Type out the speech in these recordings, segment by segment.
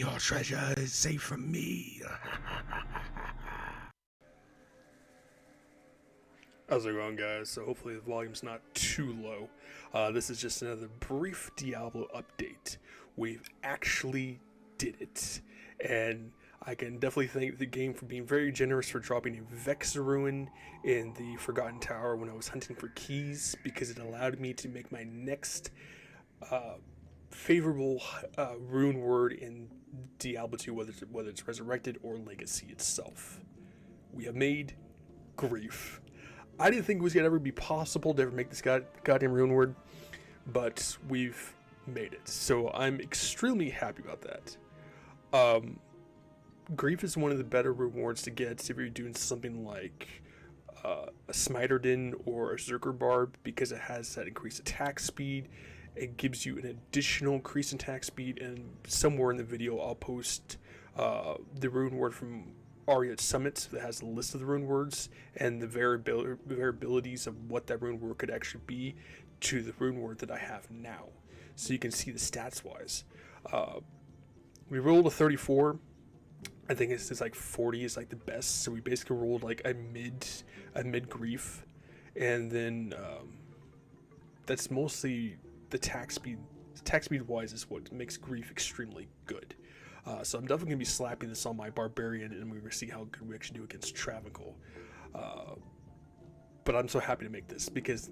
your treasure is safe from me. How's it going, guys? So hopefully the volume's not too low. This is just another brief Diablo update. We've actually did it. And I can definitely thank the game for being very generous for dropping a Vex ruin in the Forgotten Tower when I was hunting for keys, because it allowed me to make my next favorable rune word in Diablo 2, whether it's Resurrected or Legacy itself. We have made Grief. I didn't think it was going to ever be possible to ever make this goddamn rune word, but we've made it. So I'm extremely happy about that. Grief is one of the better rewards to get if you're doing something like a Smiter Din or a Zerker Barb, because it has that increased attack speed. It gives you an additional increase in attack speed, and somewhere in the video I'll post the rune word from Arya Summit that has a list of the rune words and the variabilities of what that rune word could actually be to the rune word that I have now, so you can see the stats wise. We rolled a 34. I think it's like 40 is like the best, so we basically rolled like a mid grief, and then that's mostly the attack speed. Attack speed wise is what makes Grief extremely good. So I'm definitely going to be slapping this on my Barbarian, and we're going to see how good we actually do against Travancore. But I'm so happy to make this, because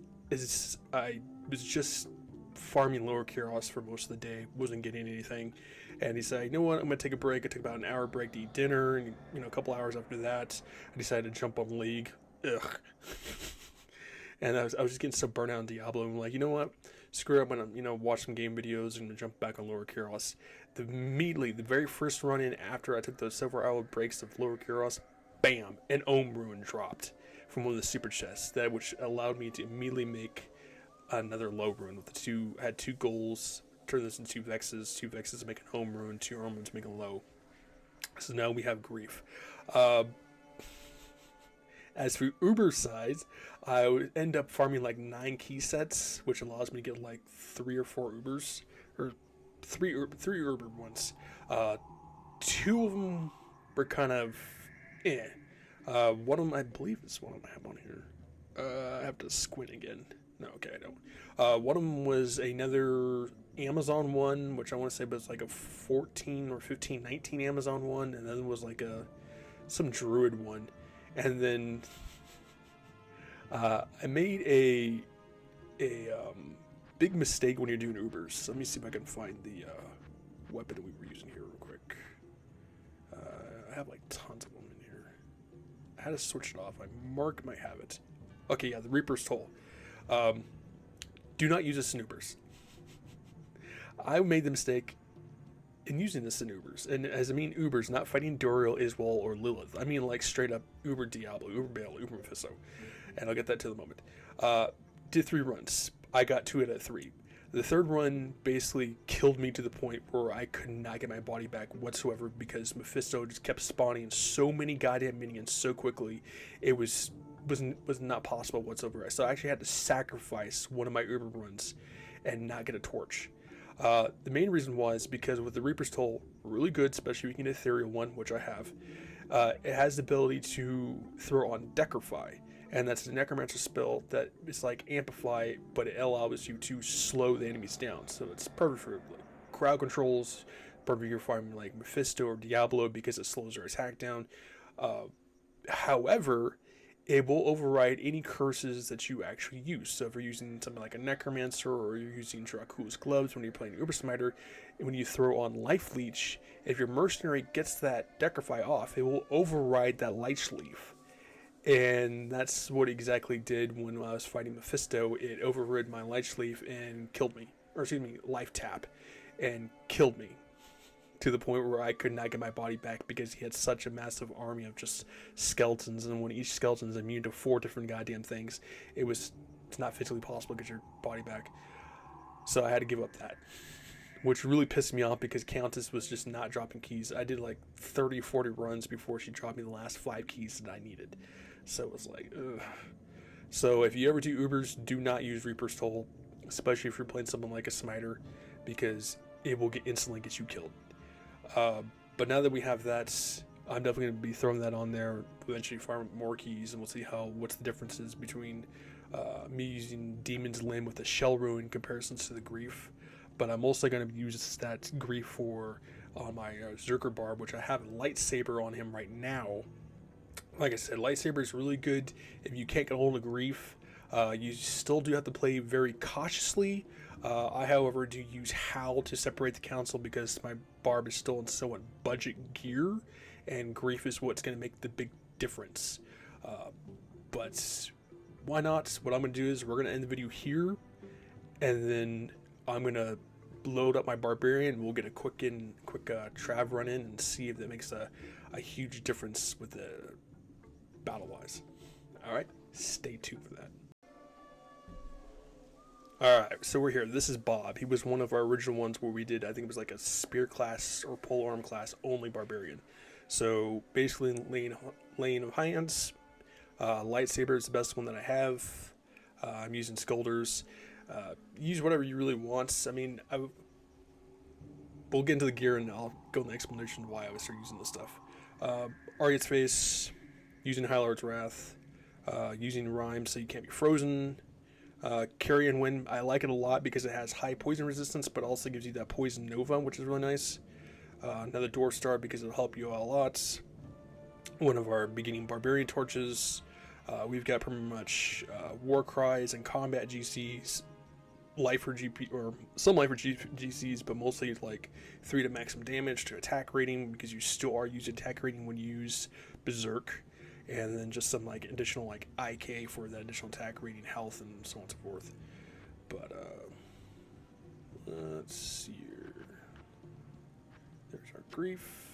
I was just farming Lower Kiros for most of the day, wasn't getting anything, and he said, you know what, I'm going to take a break. I took about an hour break to eat dinner, and a couple hours after that, I decided to jump on League. Ugh. And I was just getting so burnt out on Diablo. I'm like, you know what? Screw it. I'm gonna watch some game videos and jump back on Lower Kiros. Immediately, the very first run in after I took those several hour breaks of Lower Kiros, bam, an Ohm Ruin dropped from one of the super chests, which allowed me to immediately make another low rune with I had two goals, turn this into two vexes to make an Ohm Ruin, two Ohm Ruins to make a low. So now we have Grief. As for Uber size, I would end up farming like 9 key sets, which allows me to get like 3 or 4 Ubers, or three Uber ones. 2 of them were kind of one of them, I believe, is one of them I have on here. I have to squint again. No, okay, I don't. One of them was another Amazon one, which I want to say was like a 14 or 15, 19 Amazon one, and then was like some Druid one. And then I made a big mistake when you're doing Ubers. So let me see if I can find the weapon we were using here real quick. I have like tons of them in here. I had to switch it off. I might have it. Okay, yeah, the Reaper's Toll. Do not use this in Ubers. I made the mistake in using this in Ubers, and as I mean Ubers, not fighting Doriel, Iswal, or Lilith. I mean like straight up Uber Diablo, Uber Baal, Uber Mephisto, and I'll get that to the moment. Did 3 runs. I got 2 out of 3. The third run basically killed me to the point where I could not get my body back whatsoever, because Mephisto just kept spawning so many goddamn minions so quickly. It was not possible whatsoever. So I actually had to sacrifice one of my Uber runs and not get a torch. The main reason was because with the Reaper's Toll, really good, especially if you can get Ethereal one, which I have. It has the ability to throw on Decrify, and that's a Necromancer spell that is like Amplify, but it allows you to slow the enemies down. So it's perfect for like crowd controls, perfect for farming like Mephisto or Diablo, because it slows their attack down. However, it will override any curses that you actually use. So if you're using something like a Necromancer, or you're using Dracula's Gloves when you're playing Uber Smiter, and when you throw on Life Leech, if your Mercenary gets that Decrify off, it will override that Life Leaf. And that's what it exactly did when I was fighting Mephisto. It overrid my Life Leaf and killed me. Or excuse me, Life Tap, and killed me. To the point where I could not get my body back, because he had such a massive army of just skeletons, and when each skeleton is immune to 4 different goddamn things, it's not physically possible to get your body back. So I had to give up that, which really pissed me off, because Countess was just not dropping keys. I did like 30-40 runs before she dropped me the last 5 keys that I needed. So it was like, ugh. So if you ever do Ubers, do not use Reaper's Toll, especially if you're playing something like a Smiter, because it will instantly get you killed. But now that we have that, I'm definitely going to be throwing that on there, eventually farm more keys, and we'll see what's the differences between me using Demon's Limb with the Shell Ruin in comparison to the Grief. But I'm also going to use that Grief for on my Zerker Barb, which I have a lightsaber on him right now. Like I said, lightsaber is really good if you can't get a hold of Grief. You still do have to play very cautiously. I, however, do use Howl to separate the council because my Barb is still in somewhat budget gear, and Grief is what's going to make the big difference. But why not? What I'm going to do is we're going to end the video here, and then I'm going to load up my Barbarian. We'll get a quick trav run in and see if that makes a huge difference with the battle-wise. Alright, stay tuned for that. Alright, so we're here. This is Bob. He was one of our original ones where we did, I think it was like a spear class or polearm class only Barbarian. So basically lane of hands, lightsaber is the best one that I have. I'm using Skulders. Use whatever you really want. I mean, we'll get into the gear and I'll go in the explanation of why I would start using this stuff. Arya's Face, using Hylar's Wrath, using Rhyme so you can't be frozen. Carrion Wind, I like it a lot because it has high poison resistance, but also gives you that Poison Nova, which is really nice. Another Dwarf Star because it'll help you out a lot. One of our beginning Barbarian Torches. We've got pretty much War Cries and Combat GCs. Lifer GP or some Lifer GCs, but mostly like 3 to maximum damage to attack rating because you still are using attack rating when you use Berserk, and then just some like additional like IK for that additional attack rating, health, and so on and so forth. But let's see here. There's our Grief.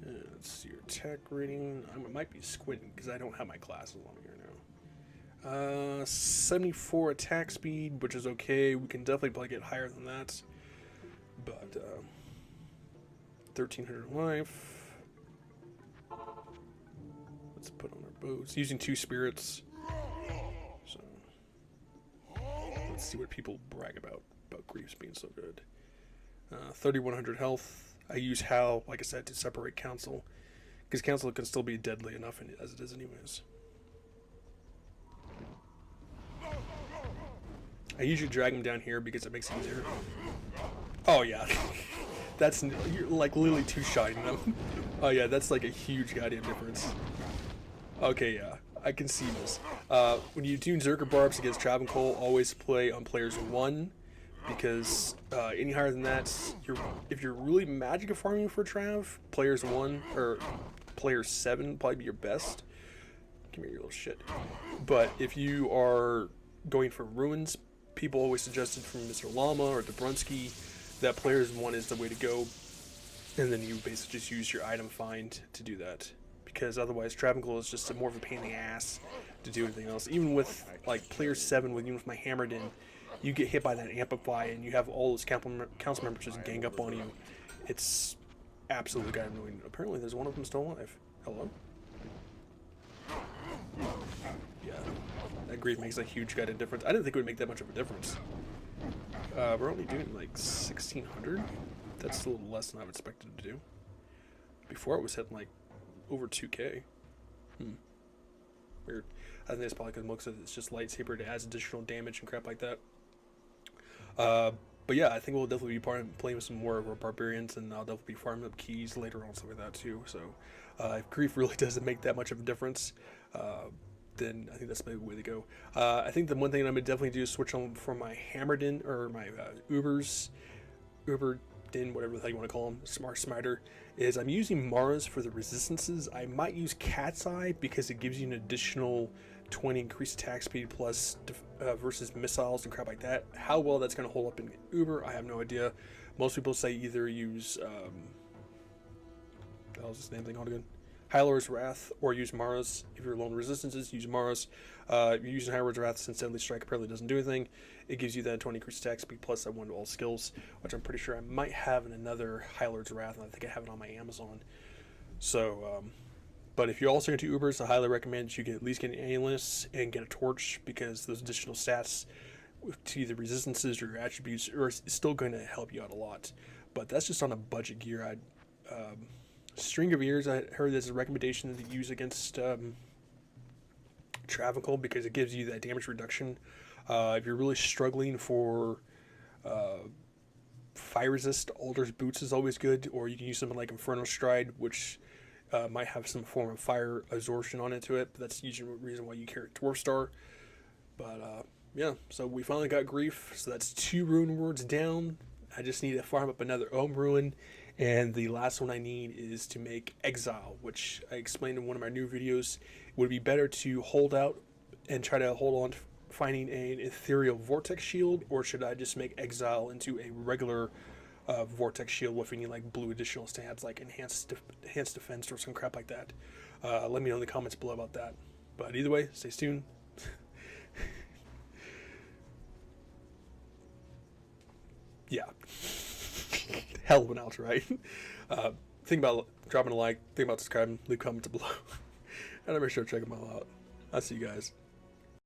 Let's see your attack rating. I might be squinting because I don't have my glasses on here now. 74 attack speed, which is okay. We can definitely probably get higher than that. But 1300 life. Let's put on our bows. Using 2 spirits. So let's see what people brag about Griefs being so good. 3100 health. I use Howl, like I said, to separate Council, because Council can still be deadly enough as it is anyways. I usually drag him down here because it makes it easier. Oh yeah, that's you're like literally two-shotting them. Oh yeah, that's like a huge goddamn difference. Okay, yeah, I can see this. When you do Zerker Barbs against Travancore, always play on players 1, because any higher than that, if you're really magic farming for Trav, players 1 or player 7 probably be your best. Give me your little shit. But if you are going for ruins, people always suggested from Mr. Llama or Dobrunsky that players 1 is the way to go, and then you basically just use your item find to do that, because otherwise Travancore is just more of a pain in the ass to do anything else. Even with like player 7, even with my Hammered in, you get hit by that Amplify and you have all those council members just gang up on you. It's absolutely goddamn annoying. Apparently there's one of them still alive. Hello? Yeah, that Grief makes a huge goddamn difference. I didn't think it would make that much of a difference. We're only doing like 1600. That's a little less than I would expect it to do. Before it was hitting like over 2k. Weird. I think that's probably because most of it's just lightsaber to add additional damage and crap like that. But yeah, I think we'll definitely be playing with some more of our Barbarians, and I'll definitely be farming up keys later on, stuff like that too. So if Grief really doesn't make that much of a difference, then I think that's maybe the way to go. I think the one thing I'm going to definitely do is switch on from my Hammerden, or my Uberdin, whatever the hell you want to call them, Smart Smiter, is I'm using Mara's for the resistances. I might use Cat's Eye because it gives you an additional 20 increased attack speed plus versus missiles and crap like that. How well that's going to hold up in Uber, I have no idea. Most people say either use what was this name thing called again? Hylar's Wrath, or use Mara's. If you're alone resistances, use Mara's. If you're using Hylar's Wrath, since Deadly Strike apparently doesn't do anything, it gives you that 20 increased attack speed plus that 1 to all skills, which I'm pretty sure I might have in another Hylar's Wrath, and I think I have it on my Amazon. So, but if you're also going to Ubers, I highly recommend you at least get an Alias and get a Torch, because those additional stats to either resistances or your attributes, or it's still going to help you out a lot. But that's just on a budget gear. String of Ears, I heard there's a recommendation to use against Travical because it gives you that damage reduction. If you're really struggling for fire resist, Alder's Boots is always good, or you can use something like Inferno Stride, which might have some form of fire absorption on it to it. But that's usually the reason why you carry Dwarf Star. But yeah, so we finally got Grief, so that's 2 rune words down. I just need to farm up another Ohm Ruin, and the last one I need is to make Exile, which I explained in one of my new videos. It would be better to hold out and try to hold on to finding an Ethereal Vortex Shield, or should I just make Exile into a regular Vortex Shield with any like blue additional stats like enhanced defense or some crap like that? Let me know in the comments below about that. But either way, stay tuned. Yeah. Hell of an outro, right? Think about dropping a like, think about subscribing, leave comments below. And I'm sure to check them all out. I'll see you guys.